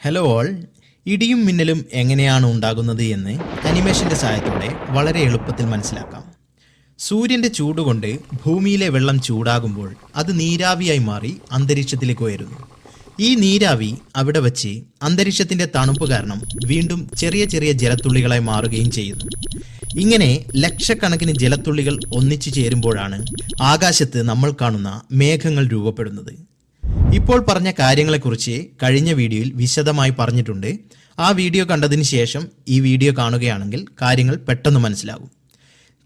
Hello all. ഇടിയും മിന്നലും എങ്ങനെയാണ് ഉണ്ടാകുന്നത് എന്ന് അനിമേഷൻ്റെ സഹായത്തോടെ വളരെ എളുപ്പത്തിൽ മനസ്സിലാക്കാം. സൂര്യൻ്റെ ചൂടുകൊണ്ട് ഭൂമിയിലെ വെള്ളം ചൂടാകുമ്പോൾ അത് നീരാവിയായി മാറി അന്തരീക്ഷത്തിലേക്ക് ഉയരുന്നു. ഈ നീരാവി അവിടെ വച്ച് അന്തരീക്ഷത്തിൻ്റെ തണുപ്പ് കാരണം വീണ്ടും ചെറിയ ചെറിയ ജലത്തുള്ളികളായി മാറുകയും ചെയ്യുന്നു. ഇങ്ങനെ ലക്ഷക്കണക്കിന് ജലത്തുള്ളികൾ ഒന്നിച്ചു ചേരുമ്പോഴാണ് ആകാശത്ത് നമ്മൾ കാണുന്ന മേഘങ്ങൾ രൂപപ്പെടുന്നത്. ഇപ്പോൾ പറഞ്ഞ കാര്യങ്ങളെക്കുറിച്ച് കഴിഞ്ഞ വീഡിയോയിൽ വിശദമായി പറഞ്ഞിട്ടുണ്ട്. ആ വീഡിയോ കണ്ടതിന് ശേഷം ഈ വീഡിയോ കാണുകയാണെങ്കിൽ കാര്യങ്ങൾ പെട്ടെന്ന് മനസ്സിലാകും.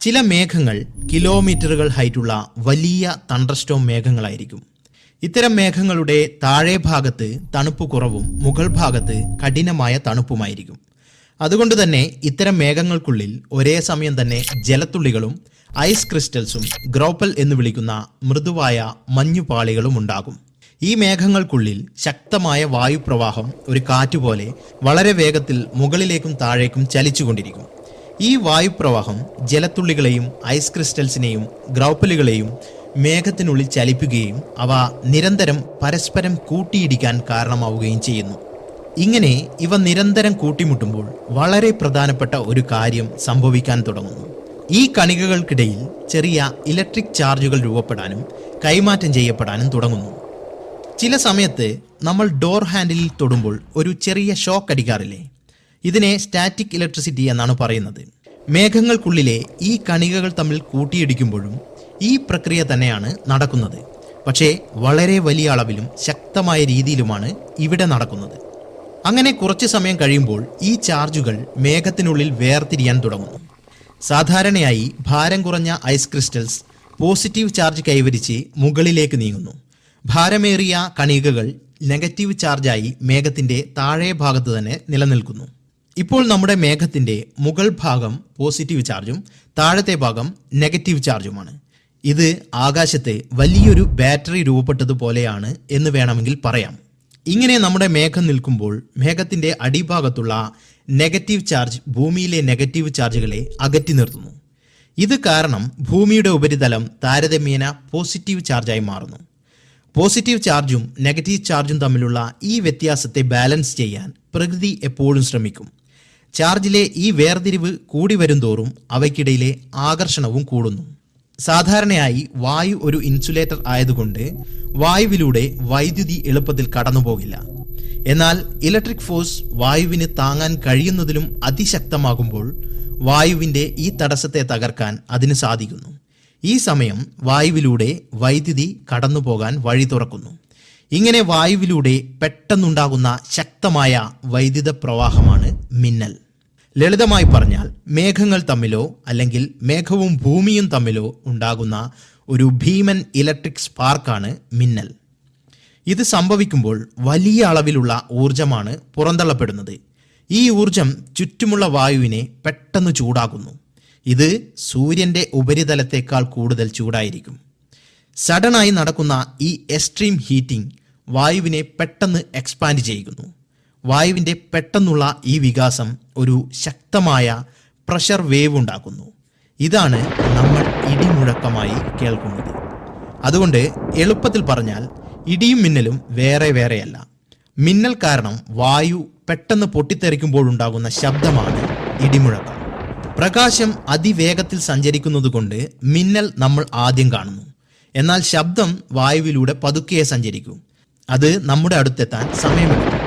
ചില മേഘങ്ങൾ കിലോമീറ്ററുകൾ ഹൈറ്റുള്ള വലിയ തണ്ടർസ്റ്റോം മേഘങ്ങളായിരിക്കും. ഇത്തരം മേഘങ്ങളുടെ താഴെ ഭാഗത്ത് തണുപ്പ് കുറവും മുകൾ ഭാഗത്ത് കഠിനമായ തണുപ്പുമായിരിക്കും. അതുകൊണ്ട് തന്നെ ഇത്തരം മേഘങ്ങൾക്കുള്ളിൽ ഒരേ സമയം തന്നെ ജലത്തുള്ളികളും ഐസ് ക്രിസ്റ്റൽസും ഗ്രോപ്പൽ എന്ന് വിളിക്കുന്ന മൃദുവായ മഞ്ഞുപാളികളും ഉണ്ടാകും. ഈ മേഘങ്ങൾക്കുള്ളിൽ ശക്തമായ വായുപ്രവാഹം ഒരു കാറ്റുപോലെ വളരെ വേഗത്തിൽ മുകളിലേക്കും താഴേക്കും ചലിച്ചുകൊണ്ടിരിക്കും. ഈ വായുപ്രവാഹം ജലത്തുള്ളികളെയും ഐസ് ക്രിസ്റ്റൽസിനെയും ഗ്രൗപ്പലുകളെയും മേഘത്തിനുള്ളിൽ ചലിപ്പിക്കുകയും അവ നിരന്തരം പരസ്പരം കൂട്ടിയിടിക്കാൻ കാരണമാവുകയും ചെയ്യുന്നു. ഇങ്ങനെ ഇവ നിരന്തരം കൂട്ടിമുട്ടുമ്പോൾ വളരെ പ്രധാനപ്പെട്ട ഒരു കാര്യം സംഭവിക്കാൻ തുടങ്ങുന്നു. ഈ കണികകൾക്കിടയിൽ ചെറിയ ഇലക്ട്രിക് ചാർജുകൾ രൂപപ്പെടാനും കൈമാറ്റം ചെയ്യപ്പെടാനും തുടങ്ങുന്നു. ചില സമയത്ത് നമ്മൾ ഡോർ ഹാൻഡിലിൽ തൊടുമ്പോൾ ഒരു ചെറിയ ഷോക്ക് അടിക്കാറില്ലേ? ഇതിനെ സ്റ്റാറ്റിക് ഇലക്ട്രിസിറ്റി എന്നാണ് പറയുന്നത്. മേഘങ്ങൾക്കുള്ളിലെ ഈ കണികകൾ തമ്മിൽ കൂട്ടിയിടിക്കുമ്പോഴും ഈ പ്രക്രിയ തന്നെയാണ് നടക്കുന്നത്. പക്ഷേ വളരെ വലിയ അളവിലും ശക്തമായ രീതിയിലുമാണ് ഇവിടെ നടക്കുന്നത്. അങ്ങനെ കുറച്ച് സമയം കഴിയുമ്പോൾ ഈ ചാർജുകൾ മേഘത്തിനുള്ളിൽ വേർതിരിയാൻ തുടങ്ങുന്നു. സാധാരണയായി ഭാരം കുറഞ്ഞ ഐസ് ക്രിസ്റ്റൽസ് പോസിറ്റീവ് ചാർജ് കൈവരിച്ച് മുകളിലേക്ക് നീങ്ങുന്നു. ഭാരമേറിയ കണികകൾ നെഗറ്റീവ് ചാർജായി മേഘത്തിൻ്റെ താഴെ ഭാഗത്ത് തന്നെ നിലനിൽക്കുന്നു. ഇപ്പോൾ നമ്മുടെ മേഘത്തിൻ്റെ മുകൾ ഭാഗം പോസിറ്റീവ് ചാർജും താഴത്തെ ഭാഗം നെഗറ്റീവ് ചാർജുമാണ്. ഇത് ആകാശത്ത് വലിയൊരു ബാറ്ററി രൂപപ്പെട്ടതുപോലെയാണ് എന്ന് വേണമെങ്കിൽ പറയാം. ഇങ്ങനെ നമ്മുടെ മേഘം നിൽക്കുമ്പോൾ മേഘത്തിൻ്റെ അടിഭാഗത്തുള്ള നെഗറ്റീവ് ചാർജ് ഭൂമിയിലെ നെഗറ്റീവ് ചാർജുകളെ അകറ്റി നിർത്തുന്നു. ഇത് കാരണം ഭൂമിയുടെ ഉപരിതലം താരതമ്യേന പോസിറ്റീവ് ചാർജായി മാറുന്നു. പോസിറ്റീവ് ചാർജും നെഗറ്റീവ് ചാർജും തമ്മിലുള്ള ഈ വ്യത്യാസത്തെ ബാലൻസ് ചെയ്യാൻ പ്രകൃതി എപ്പോഴും ശ്രമിക്കും. ചാർജിലെ ഈ വേർതിരിവ് കൂടി വരുംതോറും അവയ്ക്കിടയിലെ ആകർഷണവും കൂടുന്നു. സാധാരണയായി വായു ഒരു ഇൻസുലേറ്റർ ആയതുകൊണ്ട് വായുവിലൂടെ വൈദ്യുതി എളുപ്പത്തിൽ കടന്നുപോകില്ല. എന്നാൽ ഇലക്ട്രിക് ഫോഴ്സ് വായുവിന് താങ്ങാൻ കഴിയുന്നതിലും അതിശക്തമാകുമ്പോൾ വായുവിൻ്റെ ഈ തടസ്സത്തെ തകർക്കാൻ അതിന് സാധിക്കുന്നു. ഈ സമയം വായുവിലൂടെ വൈദ്യുതി കടന്നുപോകാൻ വഴി തുറക്കുന്നു. ഇങ്ങനെ വായുവിലൂടെ പെട്ടെന്നുണ്ടാകുന്ന ശക്തമായ വൈദ്യുത പ്രവാഹമാണ് മിന്നൽ. ലളിതമായി പറഞ്ഞാൽ മേഘങ്ങൾ തമ്മിലോ അല്ലെങ്കിൽ മേഘവും ഭൂമിയും തമ്മിലോ ഉണ്ടാകുന്ന ഒരു ഭീമൻ ഇലക്ട്രിക് സ്പാർക്കാണ് മിന്നൽ. ഇത് സംഭവിക്കുമ്പോൾ വലിയ അളവിലുള്ള ഊർജമാണ് പുറന്തള്ളപ്പെടുന്നത്. ഈ ഊർജം ചുറ്റുമുള്ള വായുവിനെ പെട്ടെന്ന് ചൂടാക്കുന്നു. ഇത് സൂര്യൻ്റെ ഉപരിതലത്തേക്കാൾ കൂടുതൽ ചൂടായിരിക്കും. സഡനായി നടക്കുന്ന ഈ എക്സ്ട്രീം ഹീറ്റിംഗ് വായുവിനെ പെട്ടെന്ന് എക്സ്പാൻഡ് ചെയ്യുന്നു. വായുവിൻ്റെ പെട്ടെന്നുള്ള ഈ വികാസം ഒരു ശക്തമായ പ്രഷർ വേവ് ഉണ്ടാക്കുന്നു. ഇതാണ് നമ്മൾ ഇടിമുഴക്കമായി കേൾക്കുന്നത്. അതുകൊണ്ട് എളുപ്പത്തിൽ പറഞ്ഞാൽ ഇടിയും മിന്നലും വേറെ വേറെയല്ല. മിന്നൽ കാരണം വായു പെട്ടെന്ന് പൊട്ടിത്തെറിക്കുമ്പോഴുണ്ടാകുന്ന ശബ്ദമാണ് ഇടിമുഴക്കം. പ്രകാശം അതിവേഗത്തിൽ സഞ്ചരിക്കുന്നത് കൊണ്ട് മിന്നൽ നമ്മൾ ആദ്യം കാണുന്നു. എന്നാൽ ശബ്ദം വായുവിലൂടെ പതുക്കെ സഞ്ചരിക്കും. അത് നമ്മുടെ അടുത്തെത്താൻ സമയമെടുക്കും.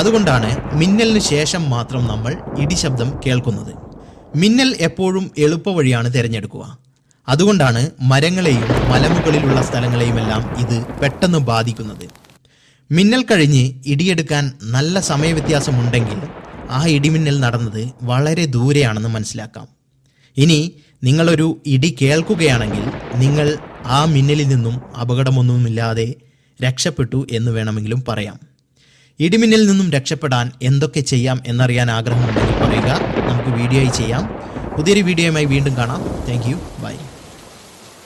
അതുകൊണ്ടാണ് മിന്നലിന് ശേഷം മാത്രം നമ്മൾ ഇടിശബ്ദം കേൾക്കുന്നത്. മിന്നൽ എപ്പോഴും എളുപ്പവഴിയാണ് തിരഞ്ഞെടുക്കുക. അതുകൊണ്ടാണ് മരങ്ങളെയും മലമുകളിലുള്ള സ്ഥലങ്ങളെയുമെല്ലാം ഇത് പെട്ടെന്ന് ബാധിക്കുന്നത്. മിന്നൽ കഴിഞ്ഞ് ഇടിയെടുക്കാൻ നല്ല സമയവ്യത്യാസമുണ്ടെങ്കിൽ ആ ഇടിമിന്നൽ നടന്നത് വളരെ ദൂരെയാണെന്ന് മനസ്സിലാക്കാം. ഇനി നിങ്ങളൊരു ഇടി കേൾക്കുകയാണെങ്കിൽ നിങ്ങൾ ആ മിന്നലിൽ നിന്നും അപകടമൊന്നുമില്ലാതെ രക്ഷപ്പെട്ടു എന്ന് വേണമെങ്കിലും പറയാം. ഇടിമിന്നലിൽ നിന്നും രക്ഷപ്പെടാൻ എന്തൊക്കെ ചെയ്യാം എന്നറിയാൻ ആഗ്രഹമുണ്ടെങ്കിൽ പറയുക. നമുക്ക് വീഡിയോയിൽ ചെയ്യാം. പുതിയൊരു വീഡിയോയുമായി വീണ്ടും കാണാം. Thank you. ബൈ.